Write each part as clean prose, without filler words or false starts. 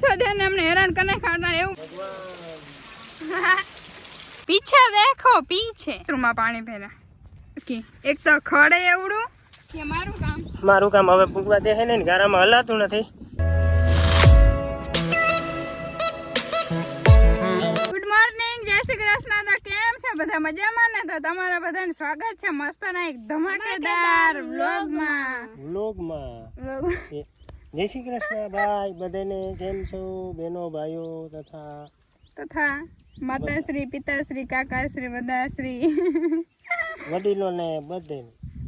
वर्षा है हमने हैरान करने खाना है पीछे देखो पीछे रूमा पानी भरा एक तो खड़े एवडू કે મારું કામ હવે પૂગવા દે છે ને ગારામાં હલાતું નથી. ગુડ મોર્નિંગ, જય શ્રી કૃષ્ણ. તો કેમ છે બધા? મજામાં ને? તો તમારા બધાને સ્વાગત છે મસ્ત ના એક ધમાકેદાર વ્લોગમાં. જય શ્રી કૃષ્ણ ભાઈ બધાને. કેમ છો બહેનો ભાઈઓ તથા માતાશ્રી પિતાશ્રી કાકાશ્રી બધાશ્રી વડીલોને બધે.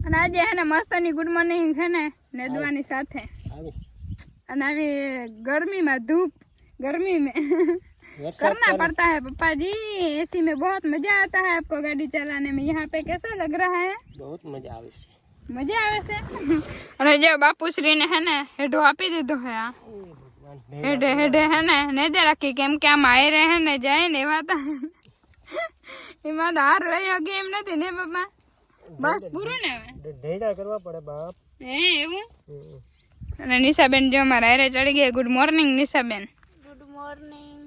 અને આજે હે ને મસ્તની ગુડ મોર્નિંગ છે ને નેદવાની સાથે અને આવી गर्मी में धूप गर्मी में करना पड़ता है पापा जी. एसी में बहुत मजा आता है आपको गाड़ी चलाने में. यहाँ पे कैसा लग रहा है? बहुत मजा આવે છે. મજા આવે છે. અને જો બાપુશ્રી ને હે ને હેડો આપી દીધો હે. આ હેડે હેડે હે ને નેદે રાખી કેમ કે આમ આયરે હે ને જાય ને એમાં તો હાર લઈ ગયા એમ નથી ને પપ્પા? બસ પૂરું ને હવે ઢેડા કરવા પડે બાપ. હે એવું? અને નિશાબેન જો અમારા હારે ચડી ગયા. ગુડ મોર્નિંગ નિશાબેન. Good morning.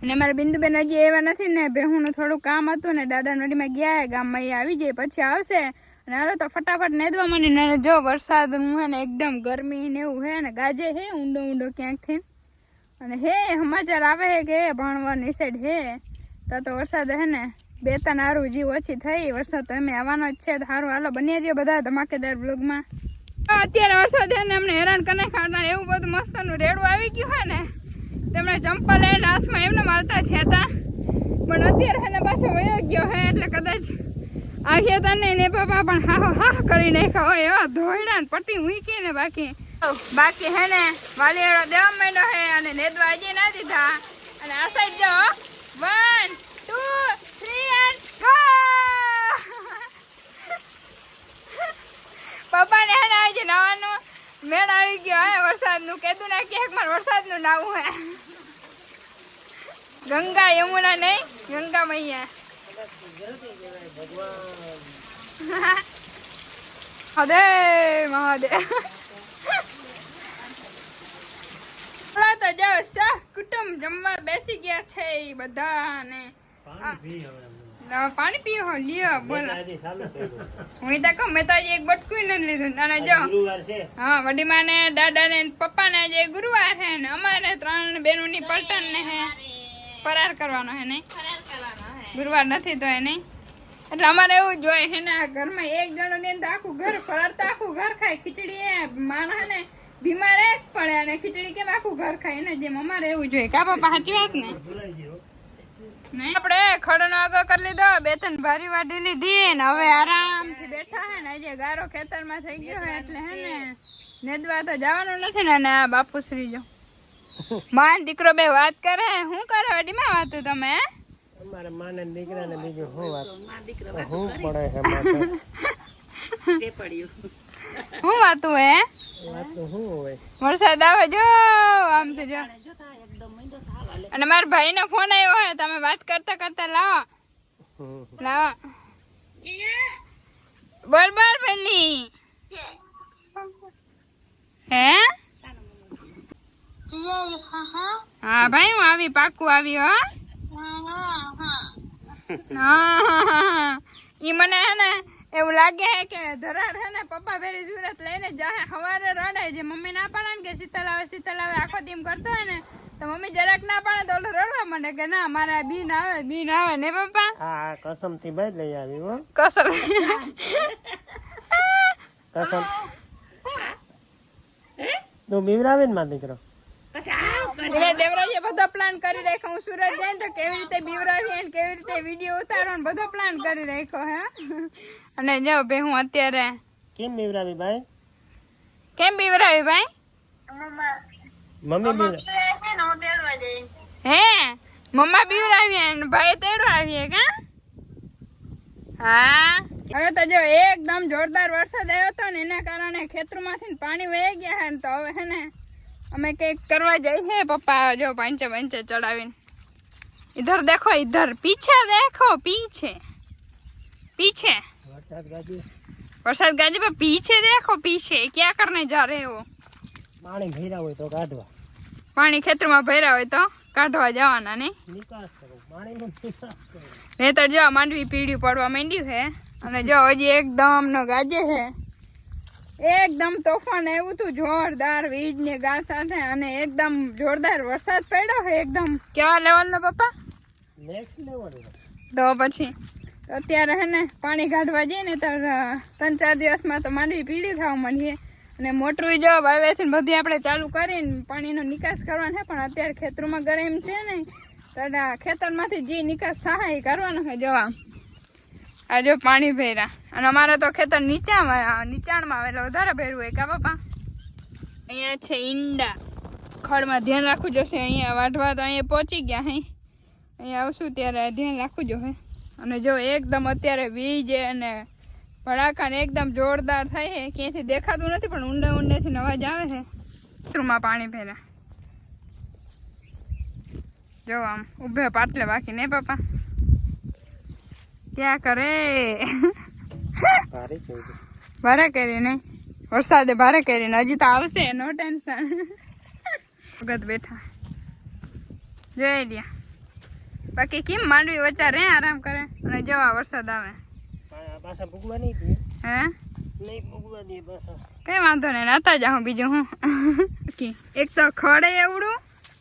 અને અમારા બિંદુબેન હજી એવા નથી ને, બેહુનું થોડું કામ હતું ને દાદા નડીમાં ગયા હે ગામમાં, એ આવી જાય પછી આવશે. અને હાલો તો ફટાફટ નેદવા માંડી ને જો વરસાદ હે ને એકદમ ગરમી ને એવું હે ને ગાજે હે ઊંડો ઊંડો ક્યાંકથી. અને હે સમાચાર આવે હે કે ભણવાની સાઈડ હે તો વરસાદ હે ને બે ત્રણ હારું જીવ ઓછી થઈ. વરસાદ તો એમ આવવાનો જ છે. સારું હાલો બની રહ્યો બધા ધમાકેદાર બ્લોગમાં. અત્યારે વરસાદ છે ને અમને હેરાન કરી ખાતા એવું બધું મસ્તનું રેડું આવી ગયું હોય ને તેમણે ચંપલ લઈને હાથમાં એમને માલતા થયા હતા, પણ અત્યારે એને પાછો વયો ગયો હે એટલે કદાચ આવ્યા હતા ને પપ્પા પણ હા કરી નાખ્યા હોય એવા ધોયડા ને પટ્ટી મૂકી ને બાકી હે ને વાલીવાળો દેવા માંડ્યો હે અને નેદવા હજી ના દીધા. અને આ સાઈડ જો 1 2 3 and go. પપ્પા ને હે ને આજે નાવાનું મેળ આવી ગયો હે વરસાદનું. કીધું ના કે મારે વરસાદનું નાવું હે. ગંગા યમુના નહીં, ગંગા મૈયા. મહાદેવ તો જો શાહ કુટુંબ જમવા બેસી ગયા છે બધા ને પાણી પીવો લ્યો બોલો. હું તો કહું મેં તો આજે એક બટકું નથી લીધું. અને જો હા વડીમા ને દાદા ને પપ્પા ને આજે ગુરુવાર હે ને અમારે 3 બહેનોની પલટન ને હે ફરાર કરવાનો હે નહીં, ગુરુવાર નથી તો એ નહીં એટલે અમારે એવું જોઈએ હે ને આ ઘરમાં એક જણો ને આખું ઘર ફરાર તો આખું ઘર ખાય. ખીચડી એ માણસ ને બીમાર એક પડે અને ખીચડી કેમ આખું ઘર ખાય ને જેમ અમારે એવું જોઈએ. કા પપ્પા સાચી વાત ને? નહીં આપણે ખડનો આગળ કરી લીધો, 2-3 ભારી વાડી લીધી ને હવે આરામથી બેઠા હે ને. આજે ગારો ખેતરમાં થઈ ગયો હે એટલે હે ને નેદવા તો જવાનું નથી ને. આ બાપુશ્રી જો માન દીકરો બે વાત કરે. શું કરે વડીમાં વાતું તમે? અમારા માને દીકરાને બીજું શું વાત હું પડે છે તે પડ્યું શું વાતું હે? વાતું શું હોય? વરસાદ આવે જો આમ તો જો. અને મારા ભાઈ નો ફોન આવ્યો હોય તમે વાત કરતા કરતા લાવો બોલ બોલ પેલી હે. હા ભાઈ હું આવી પાકું આવી હો. ઈ મને હે ને એવું લાગે હે કે ધરાર હે ને પપ્પા ભેરી સુરત લઈને જાહે. સવારે રડે જે મમ્મી ના પાડે ને કે શીતલ આવે આખો દીમ કરતો હોય ને તો મમ્મી જરાક ના પાડે તો ઓલો રડવા માંડે કે ના મારા બીન આવે ને પપ્પા. હા કસમ થી ભાઈ લઈ આવી હો. કસમ તું બીવરાવે ને મારો દીકરો? દેવરાજે બધો પ્લાન કરી રાખ્યો. હું સુરત જાય તો કેવી રીતે બીવરાવી અને કેવી રીતે વિડીયો ઉતારવો બધો પ્લાન કરી રાખ્યો હે. અને જો બે હું અત્યારે કેમ બીવરાવી ભાઈ? કેમ બીવરાવી ભાઈ? મમ્મી હે મમ્મા બીવરાવી અને ભાઈ તેડવા આવીએ કા? હા હવે તો જો એકદમ જોરદાર વરસાદ આવ્યો હતો ને એના કારણે ખેતરમાંથી પાણી વહી ગયા હે ને તો હવે હે ને અમે કઈક કરવા જઈએ પપ્પા જો પાંચે ચડાવીને. इधर देखो इधर पीछे देखो पीछे वरसाद गाजी पे पीछे देखो पीछे क्या करने जा रहे हो? पानी भीरा हुए तो काटवा પાણી ખેતરમાં ભર્યા હોય તો કાઢવા જવાના નહીં. નિકાસ કરો, પાણીનો નિકાસ કરો. નહીતર જો માંડવી પીળ્યું પડવા માંડ્યું છે અને જો હજી એકદમ નો ગાજે છે. એકદમ તોફાન આવ્યું હતું જોરદાર વીજ ને ગાજ સાથે અને એકદમ જોરદાર વરસાદ પડ્યો છે. એકદમ કેવા લેવલ નો પપ્પા? Next level. તો પછી અત્યારે હે ને પાણી કાઢવા જઈએ ને તો 3-4 દિવસમાં તો માંડવી પીળી થવા માંડીએ અને મોટરું જો વાવેથી બધી આપણે ચાલુ કરીને પાણીનો નિકાસ કરવાનો છે. પણ અત્યારે ખેતરમાં ગરમ છે ને તો ખેતરમાંથી જે નિકાસ થાય એ કરવાનો છે. જોવા આ જો પાણી ભર્યા અને અમારે તો ખેતર નીચાણમાં આવે એટલે વધારે ભર્યું હોય કા પપ્પા? અહીંયા છે ઈંડા. ખડમાં ધ્યાન રાખવું જોશે. અહીંયા વાઢવા તો અહીંયા પહોંચી ગયા હે. અહીંયા આવશું ત્યારે ધ્યાન રાખવું જોઈએ. અને જો એકદમ અત્યારે વીજ અને ભડાકા ને એકદમ જોરદાર થાય છે. ક્યાંથી દેખાતું નથી પણ ઊંડે ઊંડેથી અવાજ આવે છે. ખેતરમાં પાણી ભર્યા જો આમ ઉભે પાટલે બાકી નહીં પપ્પા? ક્યાં કરે ભારે કરી નહીં વરસાદે ભારે કરીને હજી તો આવશે. નો ટેન્શન. વખત બેઠા જોઈ લ્યા. બાકી કેમ માંડવી વચ્ચે રે આરામ કરે અને જવા વરસાદ આવે પાછા ભૂગવા નહીં દે. હે નહીં ભૂગવા દે પાછા. કઈ વાંધો નહીં નાતા જાઉં બીજું હું. એક તો ખડે એવડું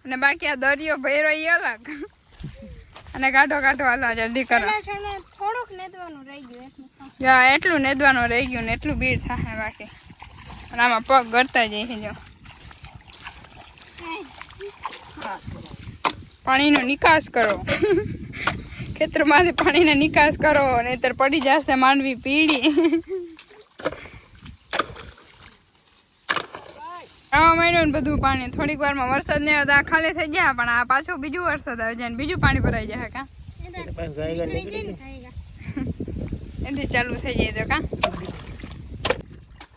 અને બાકી આ દરિયો ભૈરો એ અલગ. અને કાઢો હાલો જલ્દી કરો. થોડુંક નેદવાનું રહી ગયું. એટલું નેદવાનું રહી ગયું ને એટલું ભીડ થાય બાકી. અને આમાં પગ ગળતા જાય છે. જો પાણીનો નિકાસ કરો. ખેતરમાંથી પાણીનો નિકાસ કરો નહીતર પડી જશે માંડવી પીળી. આવા માંડ્યું ને બધું પાણી. થોડીક વારમાં વરસાદ ને ખાલી થઈ ગયા પણ આ પાછું બીજું વરસાદ આવી જાય ને બીજું પાણી ભરાઈ જાય કા એથી ચાલુ થઈ જાય તો કા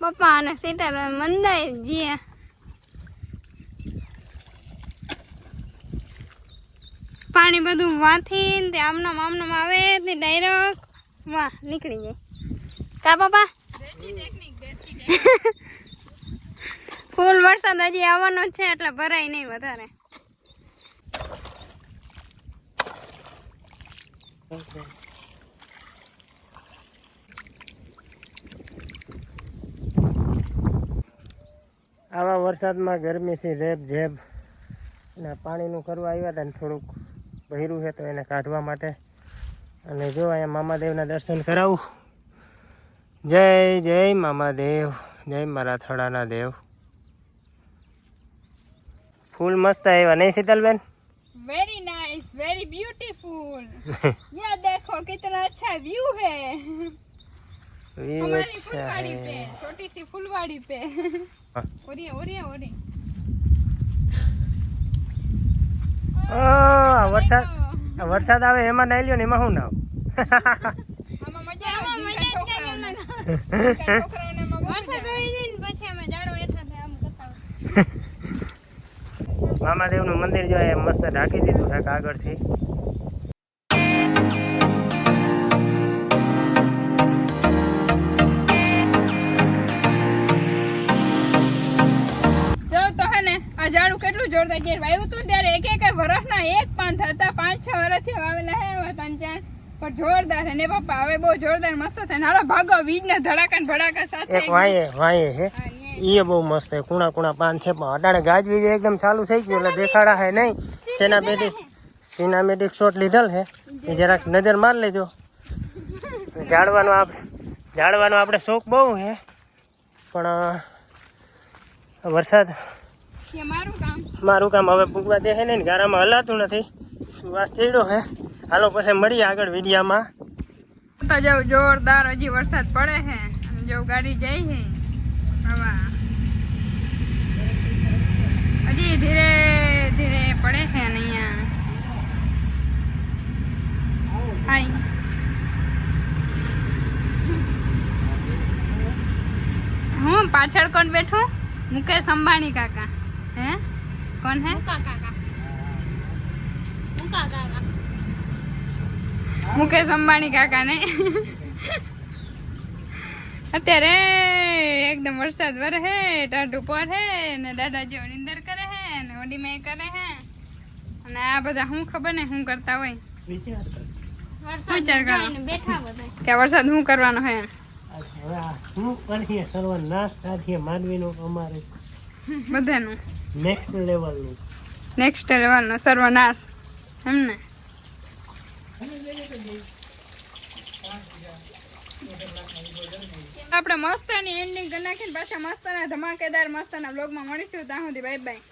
પપ્પા અને સીટા મંદાઈ ગયા. પાણી બધું વાથી તે આમનામ આવે તે ડાયરેક્ટ વાહ નીકળી જાય કા પપ્પા? ફૂલ વરસાદ હજી આવવાનો છે એટલે ભરાય નહીં વધારે. આવા વરસાદમાં ગરમીથી રેબ જેબ અને પાણીનું કરવા આવ્યા હતા ને થોડુંક ભર્યું છે તો એને કાઢવા માટે. અને જો અહીંયા મામાદેવના દર્શન કરાવું. જય જય મામાદેવ, જય મારા થડાના દેવ. ફૂલ મસ્ત આવ્યા નહીં શીતલબેન? Very nice, very beautiful. यहाँ देखो कितना अच्छा व्यू है हमारी फुलवाड़ी पे, छोटी सी फुलवाड़ी पे. વરસાદ આવે એમાં નાઈ લ્યો ને એમાં શું નાવ? આમાં મજા આવે. વરસાદ આવી જાય ને પછી અમે જાડો એઠા આમ કરતા. મામાદેવનું મંદિર જો એ મસ્ત ઢાંકી દીધું છે આગળથી. જો તો હે ને આ ઝાડું કેટલું જોરદાર છે. વાવ્યું હતું ત્યારે એક વર્ષના એક પાન થતા 5-6 વર્ષથી વાવેલા હે 3-4 પણ જોરદાર હે ને પપ્પા. હવે બહુ જોરદાર મસ્ત થાય. હાલો ભાગો વીજ ને ધડાકા ને ભડાકા સાથે. એક વાંયે હે એ બહુ મસ્ત છે. કુણા પાન છે પણ અટાણે ગાજવીજ એકદમ ચાલુ થઈ ગયું એટલે દેખાડા હે નહીં. સિનેમેટિક શોટ લીધેલ છે એ જરાક નજર માર લેજો. ઝાડવાનો આપણે શોખ બહુ છે પણ વરસાદ મારું કામ હવે ભૂગવા દે છે ને ગારામાં હલાતું નથી. સુવાસ થયો છે. હાલો પછી મળીએ આગળ વિડીયામાં. તો જો જોરદાર હજી વરસાદ પડે છે અને જો ગાડી જાય છે હવા હજી ધીરે ધીરે પડે છે ને અહીંયા. હાય હું પાછળ કોણ બેઠું? મુકેશ અંબાણી કાકા. હે કોણ હે? મુકેશ અંબાણી કાકા ને અત્યારે એકદમ વરસાદ વરે હે ટાઢું પર હે ને દાદા જેવો નિંદર કરે હે ને નોડીમાં એ કરે હે અને આ બધા શું ખબર ને શું કરતા હોય વિચાર કર. વિચાર કરો જોઈને બેઠા બધા કે વરસાદ શું કરવાનો હે એમ. હવે આ શું કરીએ સર્વનાશ થાય માનવીનું અમારે બધાનું નેક્સ્ટ લેવલનું. નેક્સ્ટ લેવલનો સર્વનાશ એમ ને. આપણે મસ્તની એન્ડિંગ કરી નાખીને પાછા મસ્તના ધમાકેદાર મસ્તના બ્લોગમાં મળીશું. ત્યાં સુધી બાય બાય.